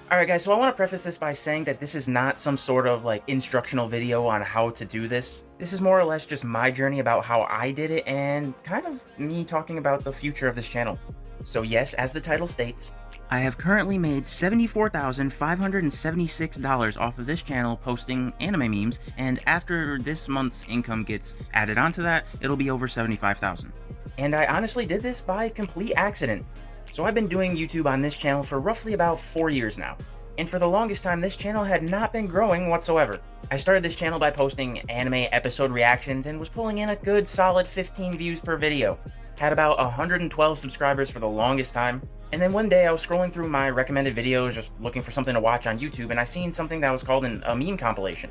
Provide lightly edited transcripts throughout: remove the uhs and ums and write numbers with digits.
Alright guys, so I want to preface this by saying that this is not some sort of like instructional video on how to do this. This is more or less just my journey about how I did it and kind of me talking about the future of this channel. So yes, as the title states, I have currently made $74,576 off of this channel posting anime memes, and after this month's income gets added onto that, it'll be over $75,000. And I honestly did this by complete accident. So I've been doing YouTube on this channel for roughly about 4 years now. And for the longest time, this channel had not been growing whatsoever. I started this channel by posting anime episode reactions and was pulling in a good solid 15 views per video. Had about 112 subscribers for the longest time. And then one day I was scrolling through my recommended videos just looking for something to watch on YouTube, and I seen something that was called a meme compilation.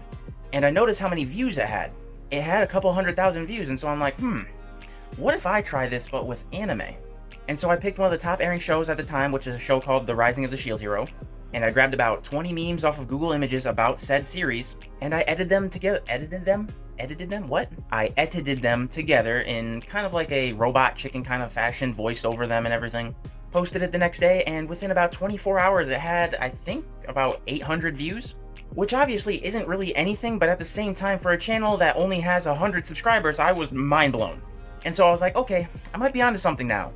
And I noticed how many views it had. It had a couple 100,000 views, and so I'm like, what if I try this but with anime? And so I picked one of the top airing shows at the time, which is a show called The Rising of the Shield Hero, and I grabbed about 20 memes off of Google Images about said series, and I edited them together. I edited them together in kind of like a robot chicken kind of fashion, voiced over them and everything. Posted it the next day, and within about 24 hours it had, I think, about 800 views. Which obviously isn't really anything, but at the same time, for a channel that only has 100 subscribers, I was mind blown. And so I was like, okay, I might be onto something now.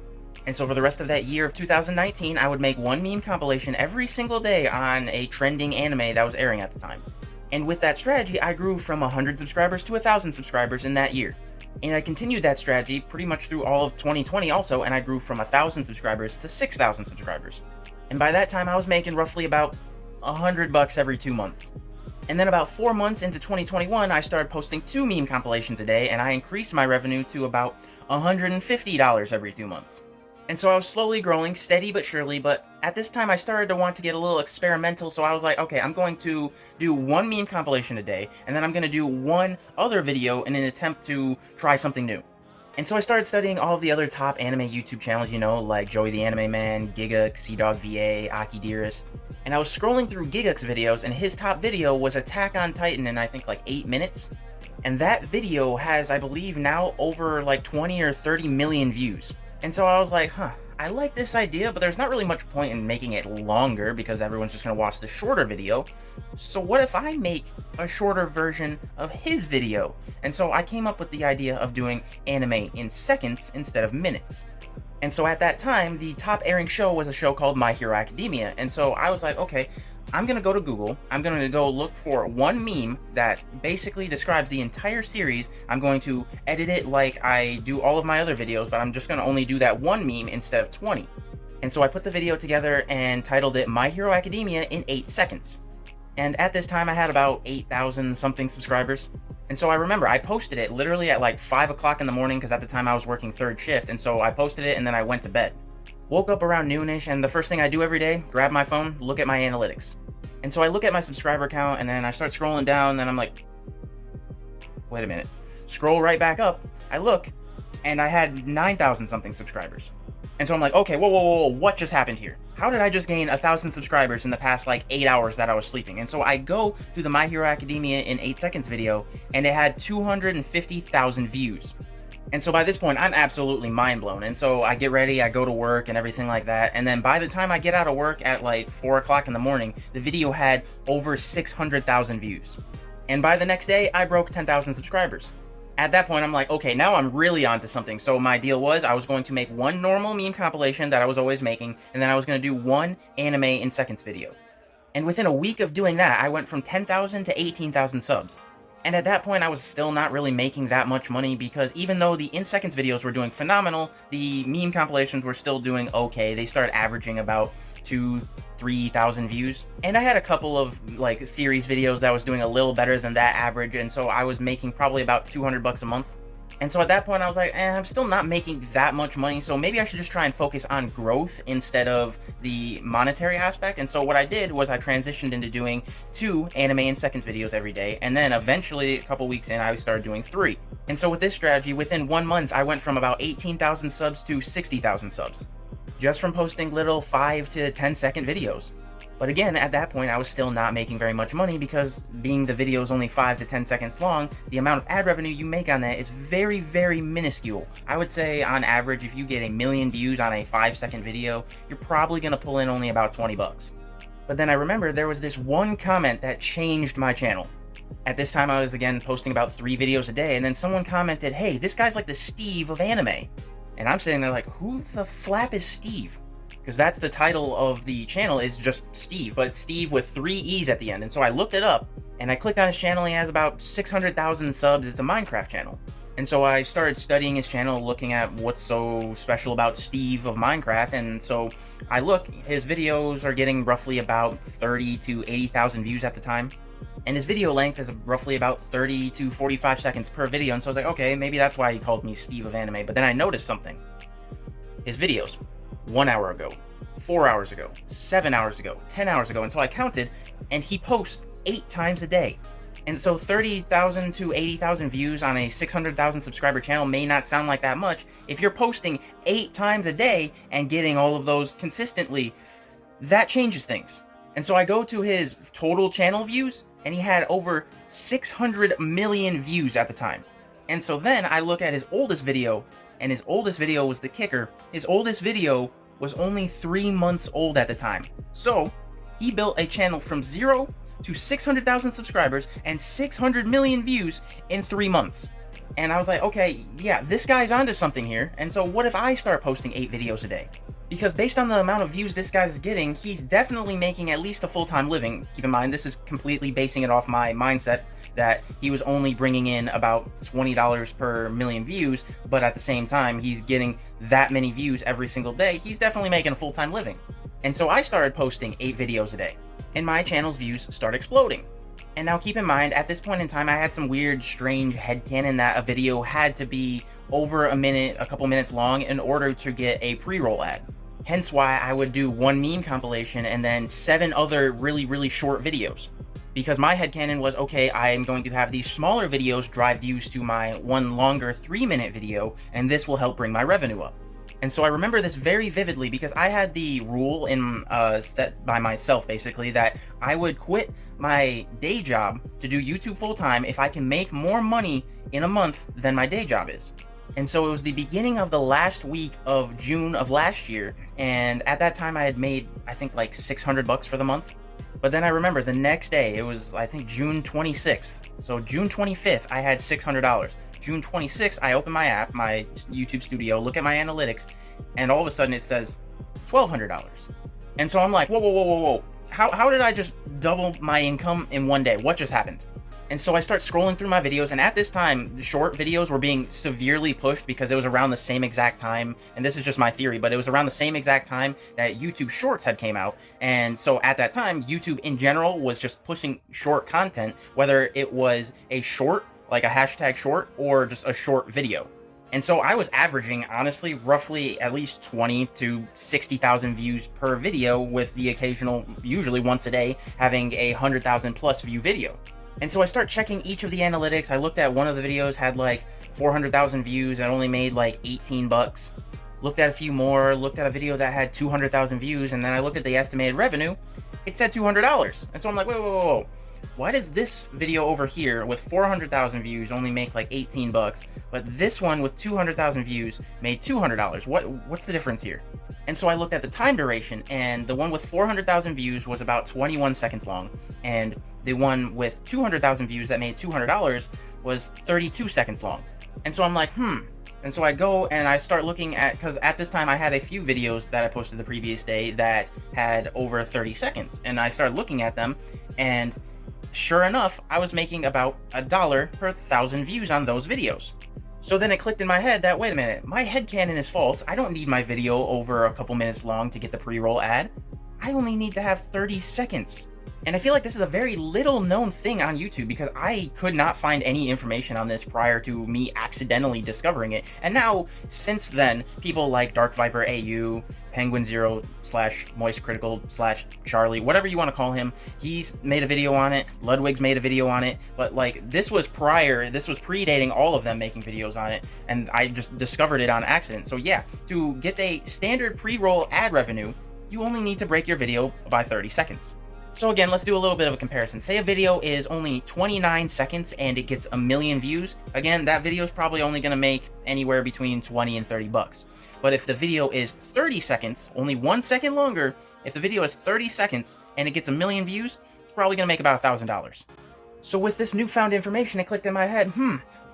And so for the rest of that year of 2019, I would make one meme compilation every single day on a trending anime that was airing at the time. And with that strategy, I grew from 100 subscribers to 1,000 subscribers in that year. And I continued that strategy pretty much through all of 2020 also, and I grew from 1,000 subscribers to 6,000 subscribers. And by that time, I was making roughly about $100 every 2 months. And then about 4 months into 2021, I started posting 2 meme compilations a day, and I increased my revenue to about $150 every 2 months. And so I was slowly growing, steady but surely, but at this time I started to want to get a little experimental, so I was like, okay, I'm going to do one meme compilation a day, and then I'm going to do one other video in an attempt to try something new. And so I started studying all of the other top anime YouTube channels, like Joey the Anime Man, Giga, Seadog VA, Aki Dearest. And I was scrolling through Gigak's videos, and his top video was Attack on Titan in I think like 8 minutes. And that video has, I believe, now over like 20 or 30 million views. And so I was like, I like this idea, but there's not really much point in making it longer because everyone's just going to watch the shorter video. So what if I make a shorter version of his video? And so I came up with the idea of doing anime in seconds instead of minutes. And so at that time, the top airing show was a show called My Hero Academia. And so I was like, okay, I'm going to go to Google, I'm going to go look for one meme that basically describes the entire series. I'm going to edit it like I do all of my other videos, but I'm just going to only do that one meme instead of 20. And so I put the video together and titled it My Hero Academia in 8 seconds. And at this time I had about 8,000 something subscribers. And so I remember I posted it literally at like 5 o'clock in the morning because at the time I was working 3rd shift, and so I posted it and then I went to bed. Woke up around noonish, and the first thing I do every day, grab my phone, look at my analytics. And so I look at my subscriber count, and then I start scrolling down, and then I'm like, wait a minute. Scroll right back up, I look, and I had 9,000 something subscribers. And so I'm like, okay, whoa, what just happened here? How did I just gain 1,000 subscribers in the past like 8 hours that I was sleeping? And so I go to the My Hero Academia in 8 seconds video, and it had 250,000 views. And so by this point, I'm absolutely mind blown. And so I get ready, I go to work and everything like that. And then by the time I get out of work at like 4 o'clock in the morning, the video had over 600,000 views. And by the next day, I broke 10,000 subscribers. At that point, I'm like, okay, now I'm really onto something. So my deal was I was going to make one normal meme compilation that I was always making, and then I was going to do one anime in seconds video. And within a week of doing that, I went from 10,000 to 18,000 subs. And at that point, I was still not really making that much money because even though the in seconds videos were doing phenomenal, the meme compilations were still doing okay. They started averaging about 2,000-3,000 views. And I had a couple of like series videos that was doing a little better than that average, and so I was making probably about $200 a month. And so at that point I was like, I'm still not making that much money, so maybe I should just try and focus on growth instead of the monetary aspect. And so what I did was I transitioned into doing 2 anime in seconds videos every day, and then eventually a couple weeks in I started doing 3. And so with this strategy, within 1 month I went from about 18,000 subs to 60,000 subs, just from posting little 5 to 10 second videos. But again, at that point, I was still not making very much money because being the video is only 5 to 10 seconds long, the amount of ad revenue you make on that is very, very minuscule. I would say on average, if you get 1 million views on a 5-second video, you're probably going to pull in only about 20 bucks. But then I remember there was this one comment that changed my channel. At this time, I was again posting about 3 videos a day, and then someone commented, "Hey, this guy's like the Steve of anime." And I'm sitting there like, who the flap is Steve? Because that's the title of the channel, is just Steve, but it's Steve with 3 E's at the end. And so I looked it up, and I clicked on his channel. He has about 600,000 subs. It's a Minecraft channel. And so I started studying his channel, looking at what's so special about Steve of Minecraft. And so I look, his videos are getting roughly about 30 to 80,000 views at the time. And his video length is roughly about 30 to 45 seconds per video. And so I was like, okay, maybe that's why he called me Steve of Anime. But then I noticed something. His videos, 1 hour ago, 4 hours ago, 7 hours ago, 10 hours ago. And so I counted, and he posts 8 times a day. And so 30,000 to 80,000 views on a 600,000 subscriber channel may not sound like that much. If you're posting 8 times a day and getting all of those consistently, that changes things. And so I go to his total channel views, and he had over 600 million views at the time. And so then I look at his oldest video, and his oldest video was the kicker. His oldest video was only 3 months old at the time. So he built a channel from 0 to 600,000 subscribers and 600 million views in 3 months. And I was like, okay, yeah, this guy's onto something here. And so what if I start posting 8 videos a day? Because based on the amount of views this guy's getting, he's definitely making at least a full-time living. Keep in mind, this is completely basing it off my mindset that he was only bringing in about $20 per million views, but at the same time, he's getting that many views every single day. He's definitely making a full-time living. And so I started posting 8 videos a day, and my channel's views start exploding. And now keep in mind, at this point in time, I had some weird, strange headcanon that a video had to be over a minute, a couple minutes long in order to get a pre-roll ad. Hence why I would do 1 meme compilation and then 7 other really, really short videos. Because my headcanon was, okay, I am going to have these smaller videos drive views to my one longer 3-minute video, and this will help bring my revenue up. And so I remember this very vividly because I had the rule in set by myself, basically, that I would quit my day job to do YouTube full-time if I can make more money in a month than my day job is. And so it was the beginning of the last week of June of last year, and at that time I had made, I think, like $600 for the month. But then I remember the next day, it was, I think, June 26th. So June 25th, I had $600. June 26th, I open my app, my YouTube studio, look at my analytics, and all of a sudden it says $1,200. And so I'm like, whoa, whoa, whoa, whoa, whoa. How did I just double my income in one day? What just happened? And so I start scrolling through my videos, and at this time, the short videos were being severely pushed because it was around the same exact time, and this is just my theory, but it was around the same exact time that YouTube Shorts had came out. And so at that time, YouTube in general was just pushing short content, whether it was a short, like a hashtag short, or just a short video. And so I was averaging, honestly, roughly at least 20 to 60,000 views per video, with the occasional, usually once a day, having a 100,000 plus view video. And so I start checking each of the analytics. I looked at one of the videos, had like 400,000 views and only made like 18 bucks. Looked at a few more, looked at a video that had 200,000 views, and then I looked at the estimated revenue. It said $200. And so I'm like, whoa, whoa, whoa, whoa. Why does this video over here with 400,000 views only make like 18 bucks, but this one with 200,000 views made $200? What's the difference here? And so I looked at the time duration, and the one with 400,000 views was about 21 seconds long, and the one with 200,000 views that made $200 was 32 seconds long. And so I'm like, And so I go and I start looking at, because at this time I had a few videos that I posted the previous day that had over 30 seconds. And I started looking at them, and sure enough, I was making about $1 per 1,000 views on those videos. So then it clicked in my head that, wait a minute, my headcanon is false. I don't need my video over a couple minutes long to get the pre-roll ad. I only need to have 30 seconds. And I feel like this is a very little known thing on YouTube, because I could not find any information on this prior to me accidentally discovering it. And now, since then, people like Dark Viper AU, Penguin Zero / Moist Critical / Charlie, whatever you want to call him, he's made a video on it. Ludwig's made a video on it. But like, this was predating all of them making videos on it, and I just discovered it on accident. So yeah, to get a standard pre-roll ad revenue, you only need to break your video by 30 seconds. So again, let's do a little bit of a comparison. Say a video is only 29 seconds and it gets 1 million views. Again, that video is probably only going to make anywhere between 20 and 30 bucks. But if the video is 30 seconds, only 1 second longer, if the video is 30 seconds and it gets 1 million views, it's probably gonna make about $1,000. So with this newfound information, it clicked in my head,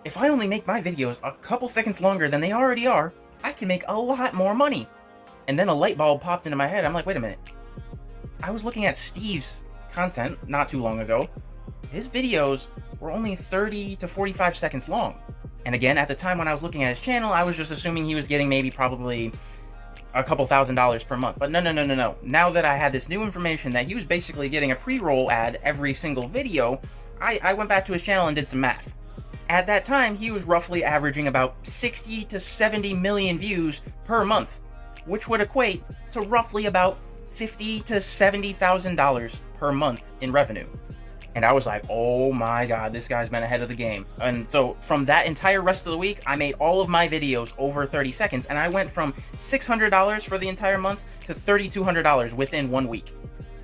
if I only make my videos a couple seconds longer than they already are, I can make a lot more money. And then a light bulb popped into my head. I'm like, wait a minute. I was looking at Steve's content not too long ago. His videos were only 30 to 45 seconds long. And again, at the time when I was looking at his channel, I was just assuming he was getting maybe probably a couple $1,000s per month. But no. Now that I had this new information that he was basically getting a pre-roll ad every single video, I went back to his channel and did some math. At that time, he was roughly averaging about 60 to 70 million views per month, which would equate to roughly about $50,000 to $70,000 per month in revenue. And I was like, oh my god, this guy's been ahead of the game. And so from that entire rest of the week, I made all of my videos over 30 seconds, and I went from $600 for the entire month to $3,200 within 1 week.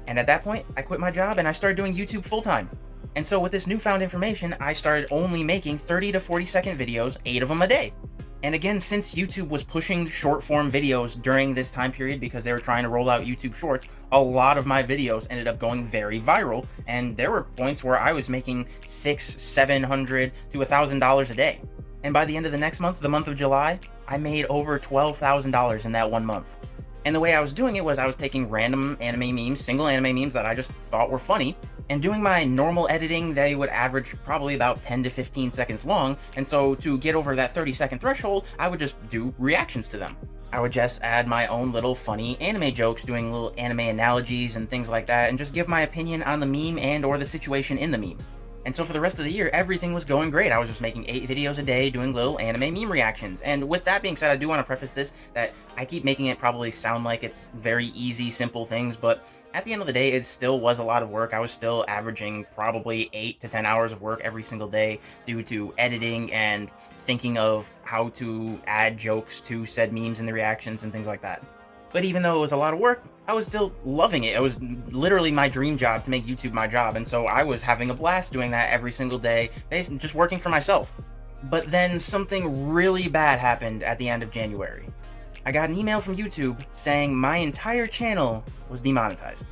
And at that point, I quit my job and I started doing YouTube full-time. And so with this newfound information, I started only making 30 to 40 second videos, 8 of them a day. And again, since YouTube was pushing short form videos during this time period because they were trying to roll out YouTube Shorts, a lot of my videos ended up going very viral. And there were points where I was making $600, $700 to $1,000 a day. And by the end of the next month, the month of July, I made over $12,000 in that 1 month. And the way I was doing it was I was taking random anime memes, single anime memes that I just thought were funny, and doing my normal editing. They would average probably about 10 to 15 seconds long, and so to get over that 30-second threshold, I would just do reactions to them. I would just add my own little funny anime jokes, doing little anime analogies and things like that, and just give my opinion on the meme and or the situation in the meme. And so for the rest of the year, everything was going great. I was just making 8 videos a day doing little anime meme reactions. And with that being said, I do want to preface this that I keep making it probably sound like it's very easy, simple things, but at the end of the day, it still was a lot of work. I was still averaging probably 8 to 10 hours of work every single day due to editing and thinking of how to add jokes to said memes in the reactions and things like that. But even though it was a lot of work, I was still loving it. It was literally my dream job to make YouTube my job, and so I was having a blast doing that every single day, basically just working for myself. But then something really bad happened at the end of January. I got an email from YouTube saying my entire channel was demonetized.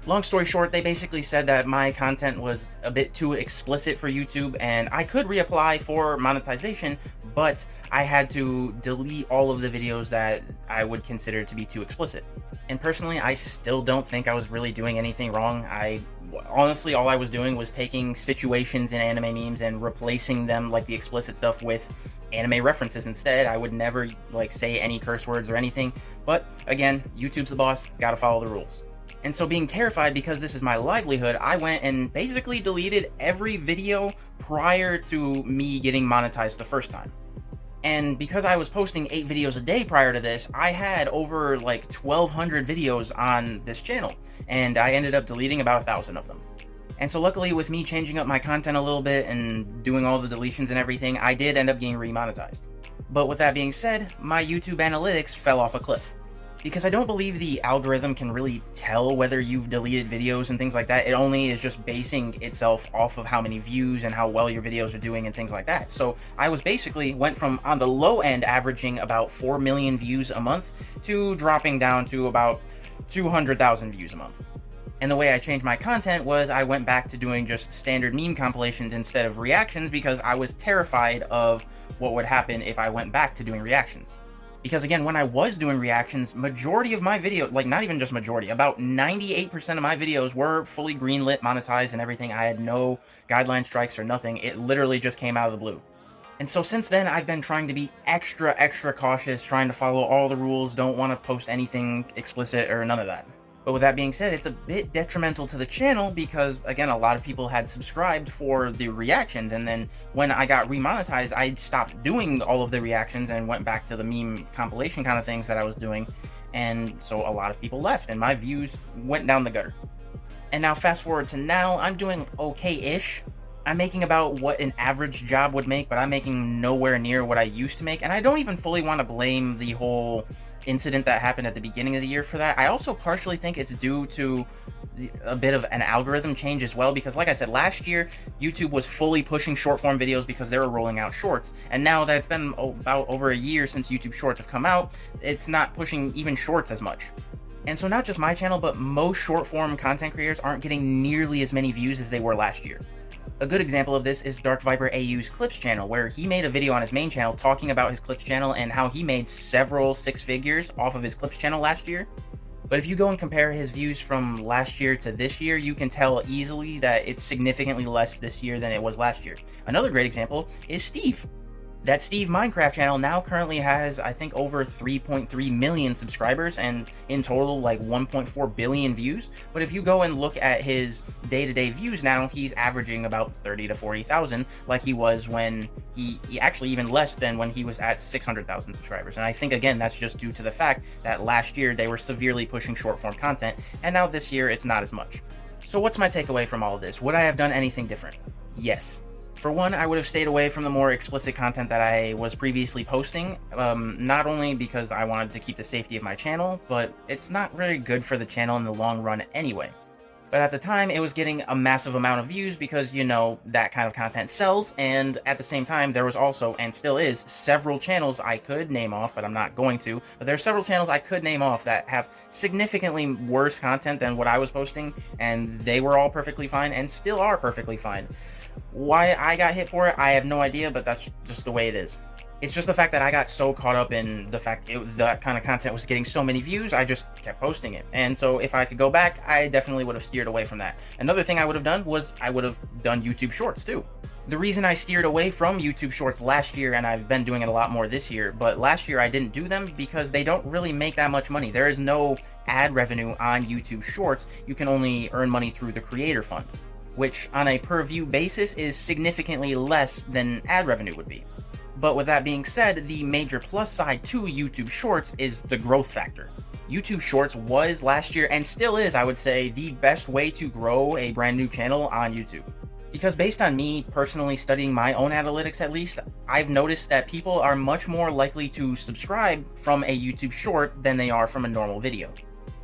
Long story short, they basically said that my content was a bit too explicit for YouTube and I could reapply for monetization, but I had to delete all of the videos that I would consider to be too explicit. And personally, I still don't think I was really doing anything wrong. Honestly, all I was doing was taking situations in anime memes and replacing them, like the explicit stuff, with anime references instead. I would never say any curse words or anything, but again, YouTube's the boss, gotta follow the rules. And so being terrified because this is my livelihood, I went and basically deleted every video prior to me getting monetized the first time. And because I was posting 8 videos a day prior to this, I had over 1,200 videos on this channel, and I ended up deleting about 1,000 of them. And so luckily, with me changing up my content a little bit and doing all the deletions and everything, I did end up getting remonetized. But with that being said, my YouTube analytics fell off a cliff. Because I don't believe the algorithm can really tell whether you've deleted videos and things like that. It only is just basing itself off of how many views and how well your videos are doing and things like that. So I was basically went from on the low end averaging about 4 million views a month to dropping down to about 200,000 views a month. And the way I changed my content was I went back to doing just standard meme compilations instead of reactions because I was terrified of what would happen if I went back to doing reactions. Because again, when I was doing reactions, majority of my videos, not even just majority, about 98% of my videos were fully greenlit, monetized, and everything. I had no guideline strikes or nothing. It literally just came out of the blue. And so since then, I've been trying to be extra cautious, trying to follow all the rules, don't want to post anything explicit or none of that. But with that being said, it's a bit detrimental to the channel because, again, a lot of people had subscribed for the reactions, and then when I got remonetized, I stopped doing all of the reactions and went back to the meme compilation kind of things that I was doing, and so a lot of people left, and my views went down the gutter. And now fast forward to now, I'm doing okay-ish. I'm making about what an average job would make, but I'm making nowhere near what I used to make, and I don't even fully want to blame the whole incident that happened at the beginning of the year for that. I also partially think it's due to a bit of an algorithm change as well, because like I said, last year YouTube was fully pushing short form videos because they were rolling out shorts, and now that it's been about over a year since YouTube shorts have come out, it's not pushing even shorts as much. And so not just my channel, but most short form content creators aren't getting nearly as many views as they were last year. A good example of this is Dark Viper AU's Clips channel, where he made a video on his main channel talking about his Clips channel and how he made several six figures off of his Clips channel last year. But if you go and compare his views from last year to this year, you can tell easily that it's significantly less this year than it was last year. Another great example is Steve. That Steve Minecraft channel now currently has, I think, over 3.3 million subscribers and in total like 1.4 billion views. But if you go and look at his day-to-day views now, he's averaging about 30 to 40,000 like he was when he actually even less than when he was at 600,000 subscribers. And I think, again, that's just due to the fact that last year they were severely pushing short-form content, and now this year it's not as much. So what's my takeaway from all of this? Would I have done anything different? Yes. For one, I would have stayed away from the more explicit content that I was previously posting, not only because I wanted to keep the safety of my channel, but it's not really good for the channel in the long run anyway. But at the time, it was getting a massive amount of views because, you know, that kind of content sells, and at the same time, there was also, and still is, several channels I could name off, but I'm not going to, but there are several channels I could name off that have significantly worse content than what I was posting, and they were all perfectly fine, and still are perfectly fine. Why I got hit for it, I have no idea, but that's just the way it is. It's just the fact that I got so caught up in the fact that kind of content was getting so many views, I just kept posting it. And so if I could go back, I definitely would have steered away from that. Another thing I would have done was I would have done YouTube Shorts too. The reason I steered away from YouTube Shorts last year, and I've been doing it a lot more this year, but last year I didn't do them because they don't really make that much money. There is no ad revenue on YouTube Shorts. You can only earn money through the Creator Fund, which on a per view basis is significantly less than ad revenue would be. But with that being said, the major plus side to YouTube Shorts is the growth factor. YouTube Shorts was last year, and still is, I would say, the best way to grow a brand new channel on YouTube. Because based on me personally studying my own analytics at least, I've noticed that people are much more likely to subscribe from a YouTube Short than they are from a normal video.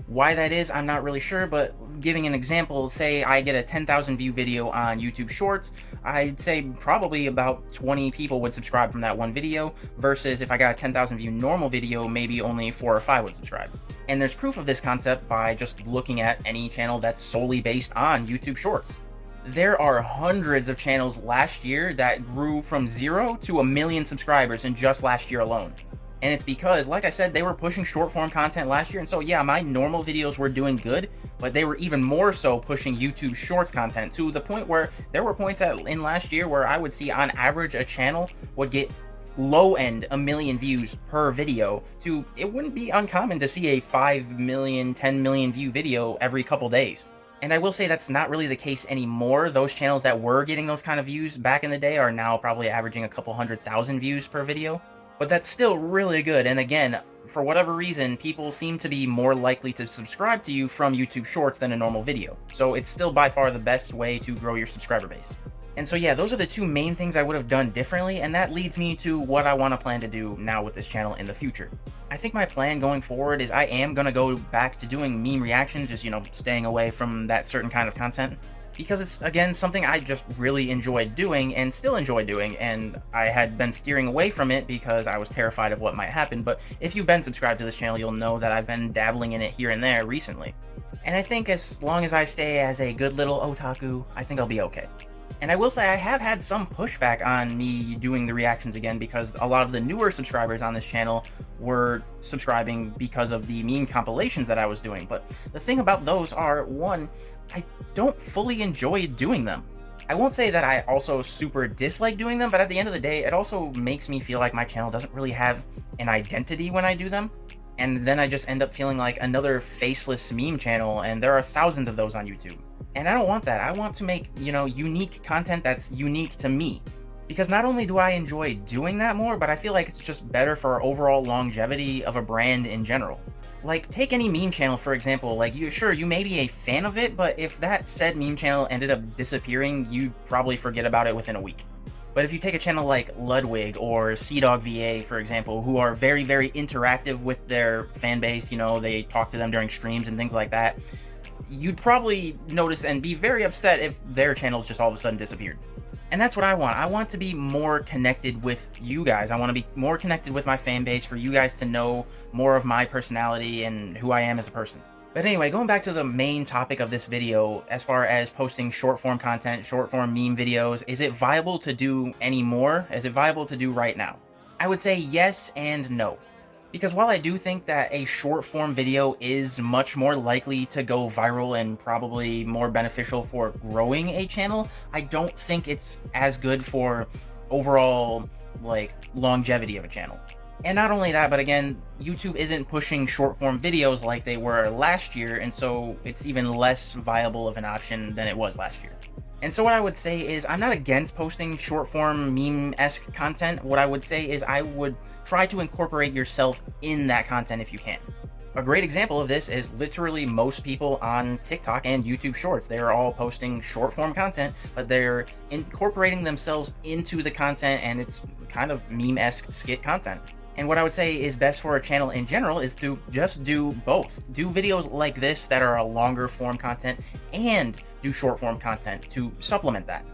Why that is, I'm not really sure, but giving an example, say I get a 10,000 view video on YouTube Shorts, I'd say probably about 20 people would subscribe from that one video, versus if I got a 10,000 view normal video, maybe only 4 or 5 would subscribe. And there's proof of this concept by just looking at any channel that's solely based on YouTube Shorts. There are hundreds of channels last year that grew from 0 to 1 million subscribers in just last year alone. And it's because, like I said, they were pushing short form content last year, and so yeah, my normal videos were doing good, but they were even more so pushing YouTube Shorts content to the point where there were points in last year where I would see on average a channel would get low end 1 million views per video. It wouldn't be uncommon to see a 5 million, 10 million view video every couple days. And I will say that's not really the case anymore. Those channels that were getting those kind of views back in the day are now probably averaging a couple 100,000 views per video. But that's still really good, and again, for whatever reason, people seem to be more likely to subscribe to you from YouTube Shorts than a normal video. So it's still by far the best way to grow your subscriber base. And so yeah, those are the two main things I would have done differently, and that leads me to what I want to plan to do now with this channel in the future. I think my plan going forward is I am going to go back to doing meme reactions, just, staying away from that certain kind of content. Because it's, again, something I just really enjoyed doing and still enjoy doing, and I had been steering away from it because I was terrified of what might happen. But if you've been subscribed to this channel, you'll know that I've been dabbling in it here and there recently. And I think as long as I stay as a good little otaku, I think I'll be okay. And I will say I have had some pushback on me doing the reactions again, because a lot of the newer subscribers on this channel were subscribing because of the meme compilations that I was doing. But the thing about those are, one, I don't fully enjoy doing them. I won't say that I also super dislike doing them, but at the end of the day, it also makes me feel like my channel doesn't really have an identity when I do them. And then I just end up feeling like another faceless meme channel, and there are thousands of those on YouTube. And I don't want that. I want to make, unique content that's unique to me. Because not only do I enjoy doing that more, but I feel like it's just better for overall longevity of a brand in general. Like, take any meme channel, for example. Like, you may be a fan of it, but if that said meme channel ended up disappearing, you'd probably forget about it within a week. But if you take a channel like Ludwig or CDogVA, for example, who are very, very interactive with their fan base, they talk to them during streams and things like that, you'd probably notice and be very upset if their channels just all of a sudden disappeared. And that's what I want. I want to be more connected with you guys. I want to be more connected with my fan base, for you guys to know more of my personality and who I am as a person. But anyway, going back to the main topic of this video, as far as posting short form content, short form meme videos, is it viable to do anymore? Is it viable to do right now? I would say yes and no. Because while I do think that a short form video is much more likely to go viral and probably more beneficial for growing a channel, I don't think it's as good for overall, like, longevity of a channel. And not only that, but again, YouTube isn't pushing short form videos like they were last year, and so it's even less viable of an option than it was last year. And so what I would say is, I'm not against posting short form meme-esque content. What I would say is I would try to incorporate yourself in that content if you can. A great example of this is literally most people on TikTok and YouTube Shorts. They're all posting short form content, but they're incorporating themselves into the content, and it's kind of meme-esque skit content. And what I would say is best for a channel in general is to just do both. Do videos like this that are a longer form content, and do short form content to supplement that.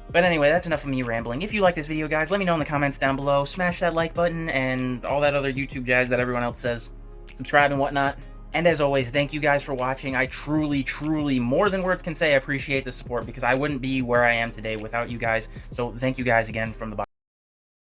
But anyway, that's enough of me rambling. If you like this video, guys, let me know in the comments down below. Smash that like button and all that other YouTube jazz that everyone else says. Subscribe and whatnot. And as always, thank you guys for watching. I truly, truly, more than words can say, appreciate the support, because I wouldn't be where I am today without you guys. So thank you guys again from the bottom.